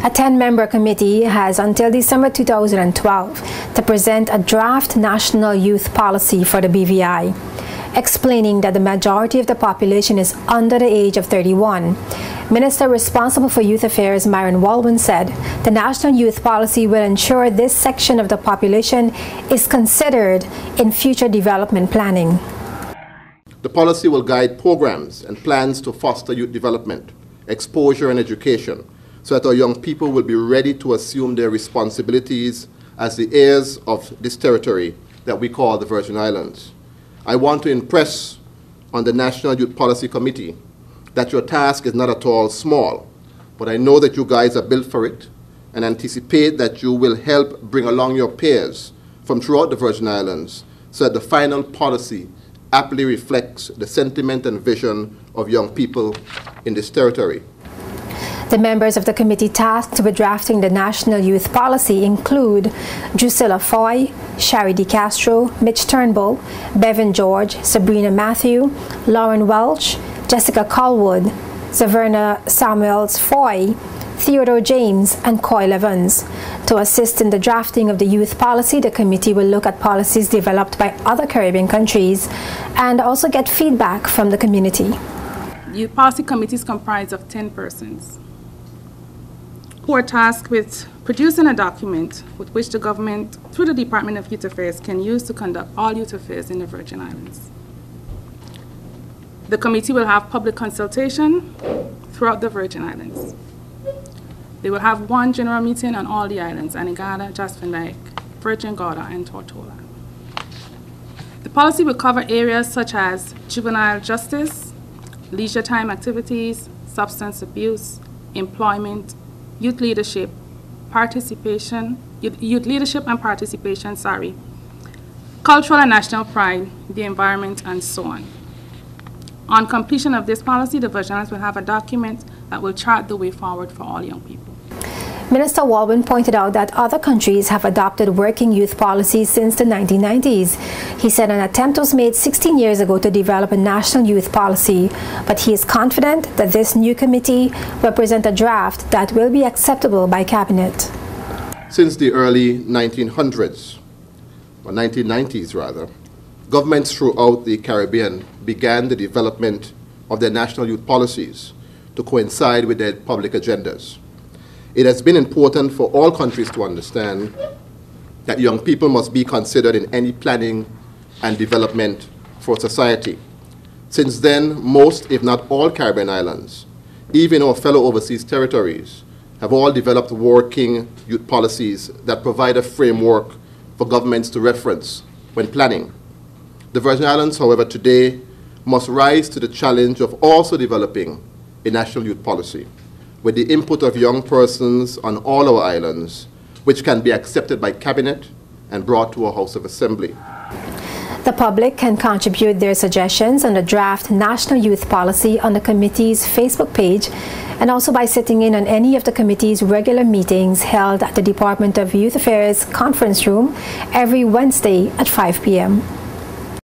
A 10-member committee has until December 2012 to present a draft national youth policy for the BVI, explaining that the majority of the population is under the age of 31. Minister responsible for Youth Affairs, Myron Walwyn, said the national youth policy will ensure this section of the population is considered in future development planning. The policy will guide programs and plans to foster youth development, exposure and education, so that our young people will be ready to assume their responsibilities as the heirs of this territory that we call the Virgin Islands. I want to impress on the National Youth Policy Committee that your task is not at all small, but I know that you guys are built for it and anticipate that you will help bring along your peers from throughout the Virgin Islands so that the final policy aptly reflects the sentiment and vision of young people in this territory. The members of the committee tasked with drafting the national youth policy include Drusilla Foy, Shari De Castro, Mitch Turnbull, Bevan George, Sabrina Matthew, Lauren Welch, Jessica Colwood, Zaverna Samuels Foy, Theodore James, and Coyle Evans. To assist in the drafting of the youth policy, the committee will look at policies developed by other Caribbean countries and also get feedback from the community. Youth policy committees comprise of 10 persons who are tasked with producing a document with which the government, through the Department of Youth Affairs, can use to conduct all youth affairs in the Virgin Islands. The committee will have public consultation throughout the Virgin Islands. They will have one general meeting on all the islands: Anegada, Jasper Lake, Virgin Gorda, and Tortola. The policy will cover areas such as juvenile justice, leisure time activities, substance abuse, employment, youth leadership and participation, cultural and national pride, the environment, and so on. On completion of this policy, the Virgin Islands will have a document that will chart the way forward for all young people. Minister Walwyn pointed out that other countries have adopted working youth policies since the 1990s. He said an attempt was made 16 years ago to develop a national youth policy, but he is confident that this new committee will present a draft that will be acceptable by Cabinet. Since the early 1900s, or 1990s rather, governments throughout the Caribbean began the development of their national youth policies to coincide with their public agendas. It has been important for all countries to understand that young people must be considered in any planning and development for society. Since then, most, if not all, Caribbean islands, even our fellow overseas territories, have all developed working youth policies that provide a framework for governments to reference when planning. The Virgin Islands, however, today must rise to the challenge of also developing a national youth policy with the input of young persons on all our islands, which can be accepted by Cabinet and brought to our House of Assembly. The public can contribute their suggestions on the draft national youth policy on the committee's Facebook page and also by sitting in on any of the committee's regular meetings held at the Department of Youth Affairs conference room every Wednesday at 5 p.m.